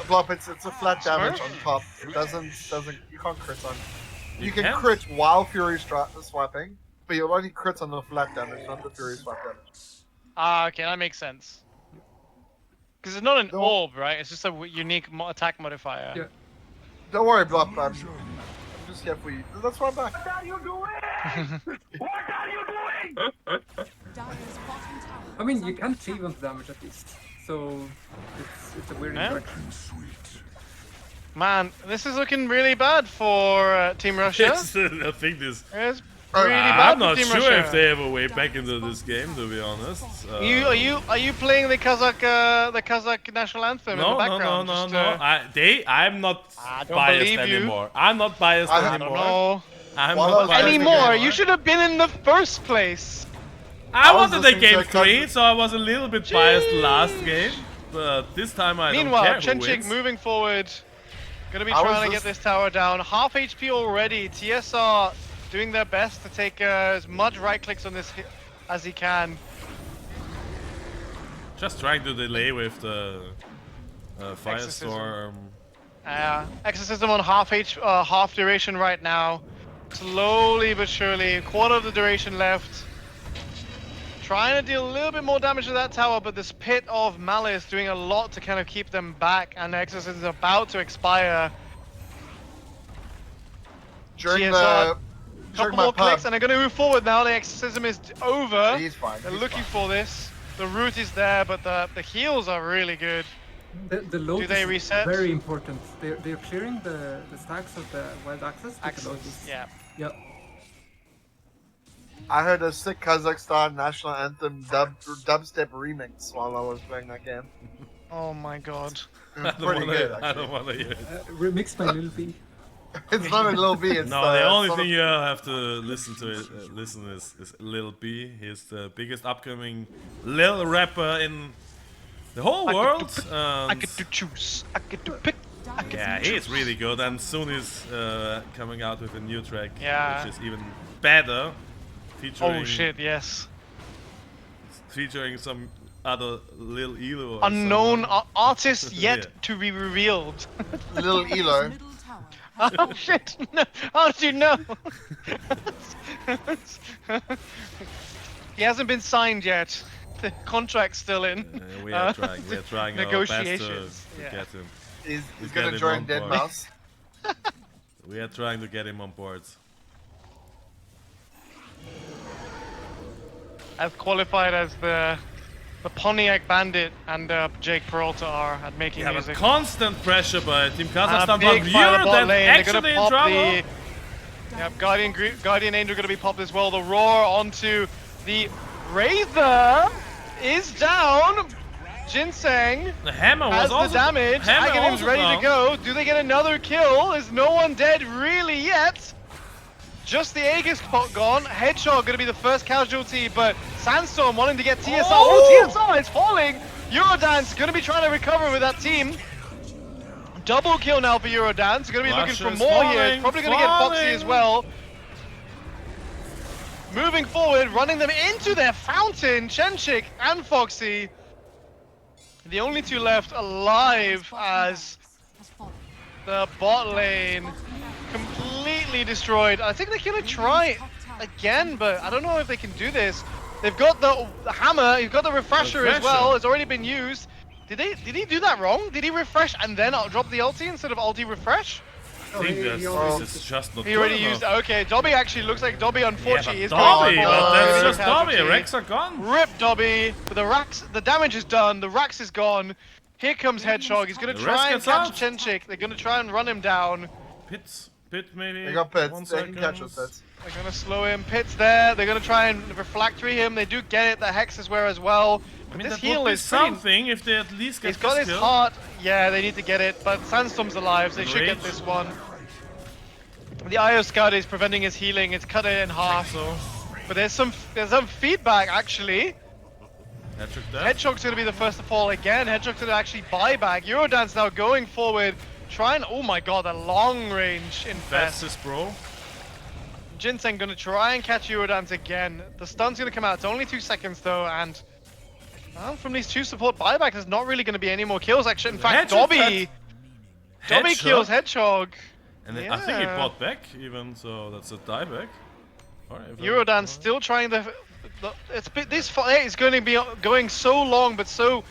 Blopp, it's a flat damage Smart. on top. It doesn't, you can't crit on. You can can? crit while Fury swiping, but you'll only crit on the flat damage, not the Fury swap damage. Ah, okay, that makes sense. Because it's not an No. orb, right? It's just a unique attack modifier. Yeah. Don't worry, Blopp, I'm just here for you. That's why I'm back. Dire's bottom tower. I mean, is you under can attack. save on the damage at least. So, it's a weird Yeah. interaction. Man, this is looking really bad for Team Russia. Yes, I think this. It's Oh, really bad I'm for not Team sure Russia. if they have a way back into this game, to be honest. Are you playing the Kazakh national anthem in the No, background? no. Just, I'm not I don't biased believe you. anymore. I'm not biased I I anymore. don't know I'm Well, not I was biased listening anymore. to- You should have been in the first place. I I was wanted the listening to game a 3, cousin- so I was a little bit biased last game. But this time I Meanwhile, don't care who Chenchik wins. moving forward, gonna be I was trying to get just- this tower down. Half HP already. TSR doing their best to take as much right clicks on this as he can. Just trying to delay with the Exorcism. firestorm. Exorcism on half duration right now. Slowly but surely, a quarter of the duration left. Trying to deal a little bit more damage to that tower, but this Pit of Malice doing a lot to kind of keep them back, and Exorcism is about to expire. During TSR, during couple my more clicks, pub, and they're going to move forward now. The Exorcism is over. he's fine. They're he's looking fine. for this. The root is there, but the heals are really good. The load they is reset? very important. They're clearing the stacks of the wild access. With the Access, lotus. yeah. Yep. I heard a sick Kazakhstan national anthem dubstep remix while I was playing that game. Oh my god. It was pretty good, I don't actually. want to hear it. Remixed by Lil B. It's not a little B. It's No, the only sort thing of- you have to listen to is Lil B. He's the biggest upcoming Lil rapper in the whole world. I and get to choose. I get to pick. I get yeah, to he choose. is really good, and soon he's coming out with a new track, Yeah. which is even better, featuring Oh shit, yes. featuring some other Lil Elo. or Unknown someone. artist yet Yeah. to be revealed. Little Elo. Middle tower has Oh shit! No. How did you know? He hasn't been signed yet. The contract's still in. We are trying. We are trying our best to Negotiations, yeah. get him. He's He's gonna getting join on Dead board. Mouse. We are trying to get him on board. As qualified as the Pontiac Bandit and Jake Peralta are at making Yeah, but music. constant pressure by Team And Kazakhstan, a but big fire Viewer bot that's lane. They're actually gonna in pop trouble. the. Yep, Guardian Angel gonna be popped as well. The roar onto the Wraither is down. Ginseng The hammer was has the also damage. Hammer Aghanim's also ready down. to go. Do they get another kill? Is no one dead really yet? Just the Aegis pot gone. Hedgehog gonna be the first casualty, but Sandstorm wanting to get TSR. Oh, TSR is falling. Eurodance gonna be trying to recover with that team. Double kill now for Eurodance. Gonna be looking for Russia's more here. falling, Probably gonna get Foxy falling. as well. Moving forward, running them into their fountain. Chenchik and Foxy. The only two left alive as has fallen. the bot lane completely destroyed. I think they're gonna try again, but I don't know if they can do this. They've got the hammer, you've got the refresher as well, Refresher. it's already been used. Did he do that wrong? Did he refresh and then drop the ulti instead of ulti refresh? I think he already this is just not He already good used enough. okay, Dobby actually looks like Dobby unfortunately is Dobby, going but for that's a just Dobby. casualty. Rex are gone. Rip Dobby, but the damage is done, the Rax is gone. Here comes Hedgehog, he's gonna The try and Rex catch gets Chenchik, they're gonna try and run him down. Pit maybe. They got 1 pits. They can catch us. second. Pits. They're gonna slow him, Pit's there, they're gonna try and refractory him, they do get it, the Hex is where as well. I mean, This that heal would be is pretty. something if they at least get He's got this his kill. heart, yeah, they need to get it, but Sandstorm's alive, so they should get Rage. this one. The IO Scout is preventing his healing, it's cut it in half. So, But there's some feedback actually. Hedgehog dead. Hedgehog's gonna be the first to fall again. Hedgehog's gonna actually buy back. Eurodance now going forward, trying. Oh my god, a long range That's infest. his bro. Ginseng gonna try and catch Eurodance again. The stun's gonna come out. It's only 2 seconds though, and from these two support buybacks, there's not really gonna be any more kills. Actually, in fact, Hedgehog Dobby Hedgehog. kills Hedgehog. And I think he Yeah. bought back even, so that's a dieback. Eurodance still trying this fight is going to be going so long, but so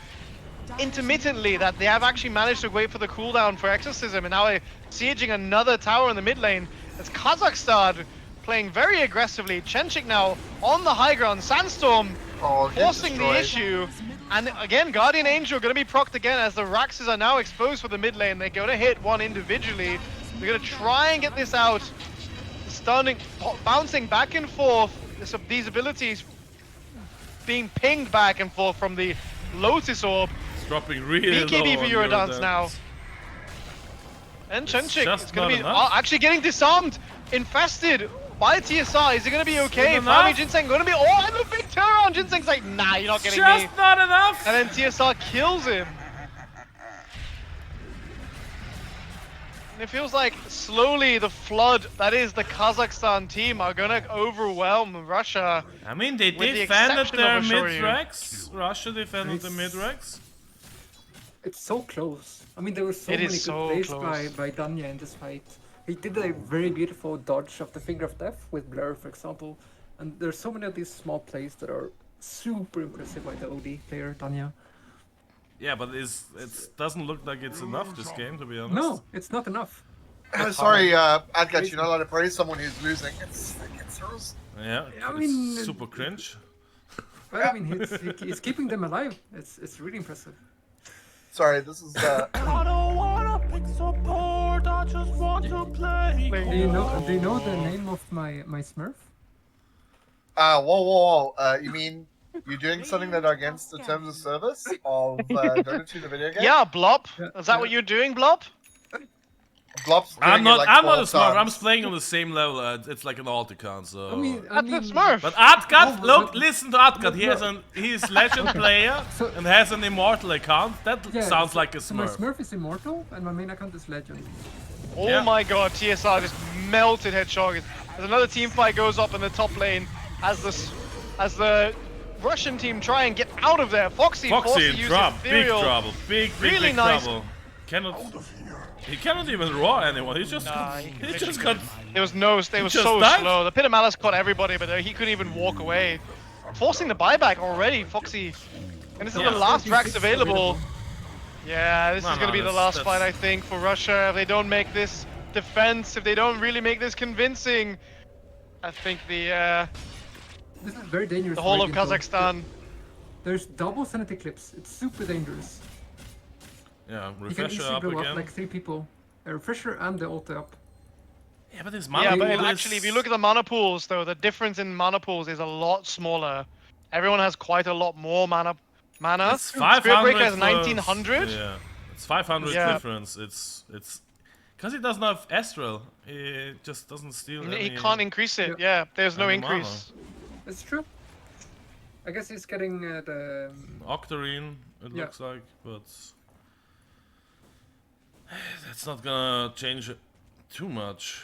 intermittently that they have actually managed to wait for the cooldown for Exorcism, and now they're sieging another tower in the mid lane. It's Kazakhstan playing very aggressively. Chenchik now on the high ground. Sandstorm Oh, get forcing the destroyed. issue. And again, Guardian Angel going to be procced again as the Raxes are now exposed for the mid lane. They're going to hit one individually. They're going to try and get this out. Stunning, bouncing back and forth. These abilities being pinged back and forth from the Lotus Orb. It's dropping really BKB low for on Eurodance now. And It's Chenchik just is going to not be enough. actually getting disarmed, infested by TSR. Is it going to be okay? Not Fami enough. Ginseng going to be. Oh, and a big turnaround. Ginseng's like, nah, you're not getting Just me. not enough. And then TSR kills him. And it feels like slowly the flood that is the Kazakhstan team are gonna overwhelm Russia. I mean, they With the defended exception their of Ashoryu. mid-rex. Russia defended the It's- mid-rex. It's so close. I mean, there were so It many is good so plays close. by Danya in this fight. He did a very beautiful dodge of the Finger of Death with Blur, for example. And there's so many of these small plays that are super impressive by the OD player, Danya. Yeah, but it doesn't look like it's enough this game, to be honest. No, it's not enough. Sorry, Adgat, you're not allowed to praise someone who's losing. It's Yeah, I it's mean, super cringe. But I mean, he's keeping them alive. It's really impressive. Sorry, this is. I don't wanna pick support, I just want to play. Do you know the name of my Smurf? Whoa. You mean you're doing something that are against the terms of service of Dota 2, the video game? Yeah, Blopp. Yeah, Is that yeah. what you're doing, Blopp? Blopp's doing I'm it not. like I'm not a 12 Smurf. I'm times. playing on the same level. It's like an Alticon. So. I mean, That's Smurf. But Atgat, No, look, but- listen to Atgat. no. He's legend player So- and has an immortal account. That Yeah, sounds like a So my Smurf. Smurf is immortal, and my main account is legend. Oh Yeah. my god, TSR just melted Hedgehog. As another team fight goes up in the top lane, as the Russian team try and get out of there. Foxy forced Foxy to in use trouble. Big Ethereal. trouble. Big Really nice. trouble. He cannot even roar anyone. He just Nah, he just got. It was just just so died? slow. The Pit of Malice caught everybody, but he couldn't even walk away. Forcing the buyback already, Foxy. And this is Yeah. the last 76 Rax available. Yeah, this No, is going to be the that's- last fight, I think, for Russia. If they don't make this defense, if they don't really make this convincing, I think the This is very dangerous. whole of Radiant, though. Kazakhstan. There's double Sanity Clips. It's super dangerous. Yeah, You can refresher easily up blow again. up like 3 people. A refresher and the ult up. Yeah, but his Yeah, mana but pool actually, is- if you look at the mana pools, though, the difference in mana pools is a lot smaller. Everyone has quite a lot more mana. It's Spirit 500 Breaker has for- 1900. Yeah, it's 500 Yeah. difference. It's because he doesn't have Astral. He just doesn't steal. He any- can't increase it. Yeah. Yeah, there's no Any mana. increase. It's true. I guess he's getting the. Octarine, it Yeah. looks like, but that's not gonna change it too much.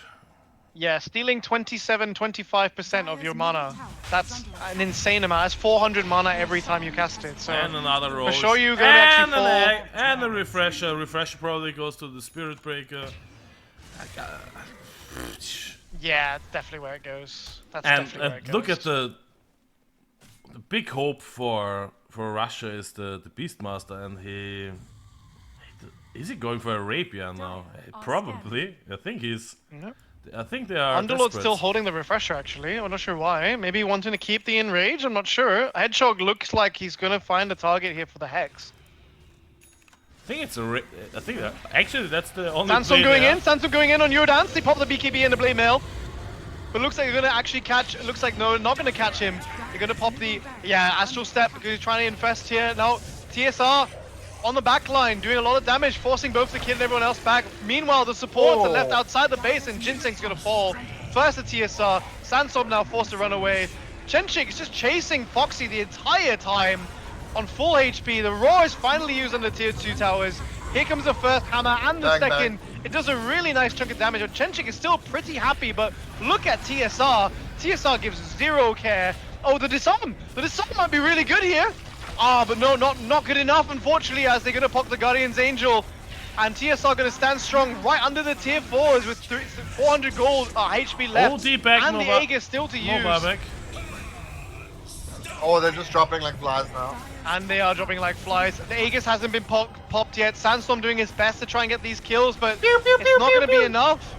Yeah, stealing 25% of your mana. Dyer's That's middle tower is an insane amount. That's 400 mana every time you cast it. So And another roll. sure you're gonna actually an fall. egg, and a refresher. Refresher probably goes to the Spirit Breaker. yeah, that's definitely where it goes. That's And, definitely where it goes. look at the big hope for Russia is the Beastmaster, and is he going for a rapier now? Probably. I think he's. Yep. I think they are. Underlord's desperate. still holding the refresher, actually. I'm not sure why. Maybe wanting to keep the enrage. I'm not sure. Hedgehog looks like he's gonna find a target here for the hex. I think it's a. I think actually that's the only. Sandstorm play going they in. Sandstorm going in on your dance. They pop the BKB and the blade mail. But looks like they're gonna actually catch. It looks like no, not gonna catch him. They're gonna pop the astral step because he's trying to infest here. Now TSR on the back line doing a lot of damage, forcing both the kid and everyone else back. Meanwhile, the supports are left outside the base and Ginseng's gonna fall. First the TSR. Sandstorm now forced to run away. Chenchik is just chasing Foxy the entire time on full HP. The Roar is finally used on the tier 2 towers. Here comes the first hammer and the Bang, second. It does a really nice chunk of damage. Chenchik is still pretty happy, but look at TSR. TSR gives zero care. Oh, the disarm! The disarm might be really good here. But no, not good enough, unfortunately, as they're gonna pop the Guardian's Angel. And TSR gonna stand strong right under the tier 4s with 400 gold HP left. OD back, and the Nova. Aegis still to No use. buyback. Oh, they're just dropping like flies now. And they are dropping like flies. The Aegis hasn't been popped yet. Sandstorm doing his best to try and get these kills, but it's not going to be enough.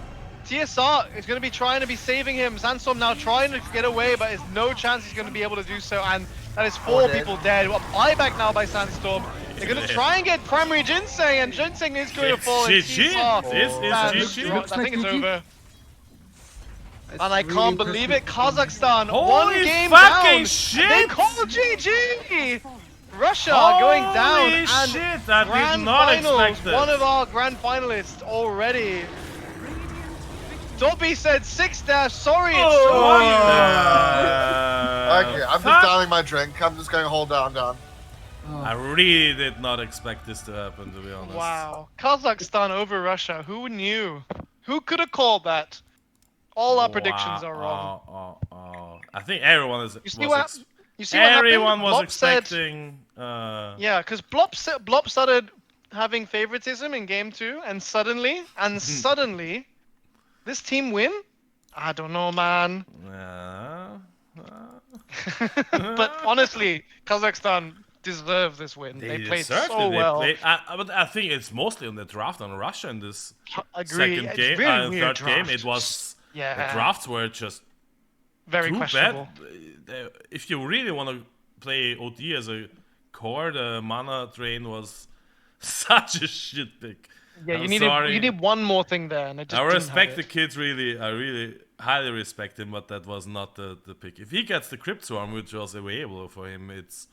TSR is going to be trying to be saving him. Sandstorm now trying to get away, but there's no chance he's going to be able to do so. And that is 4 dead. people dead. A buyback now by Sandstorm. They're going to try and get primary Ginseng, and Ginseng is going to fall. It's And GG. TSR This is stands GG. strong. Looks I think like it's GG. over. It's And I really can't believe it. impressive. Kazakhstan, Holy one game fucking down. shit! They call GG. Russia going down, Holy and shit! I did grand not finals. expect that. One of our grand finalists already. Dobby said 6-. Sorry, it's Oh, Okay, I'm just downing my drink. I'm just going hold down. I really did not expect this to happen, to be honest. wow. Kazakhstan over Russia. Who knew? Who could have called that? All our predictions are wrong. I think everyone is. You see what? You see what everyone happened? was Blopp said- expecting. Yeah, because Blopp started having favoritism in game 2, and suddenly, this team win? I don't know, man. But honestly, Kazakhstan deserve this win. They played deserved so it. They well. but I think it's mostly on the draft on Russia in this Agree. second It's game, really weird third game. draft. It was Yeah. the drafts were just Very too questionable. bad. If you really want to play OD as a core, the mana drain was such a shit pick. Yeah, I'm you sorry. need one more thing there, and it just I didn't respect have the it. kids really. I really highly respect him, but that was not the pick. If he gets the Crypt Swarm, which was available for him, it's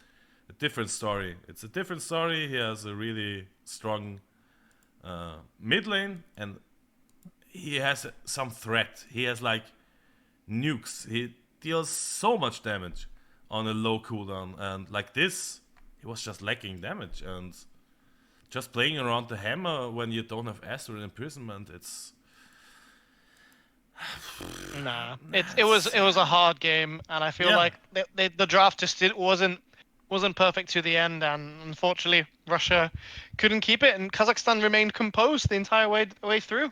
a different story. It's a different story. He has a really strong mid lane, and he has some threat. He has like nukes. He deals so much damage on a low cooldown, and like this, he was just lacking damage and just playing around the hammer when you don't have Astral Imprisonment. It's Nah, it was a hard game, and I feel Yeah. like the draft just wasn't perfect to the end, and unfortunately Russia couldn't keep it, and Kazakhstan remained composed the entire way through.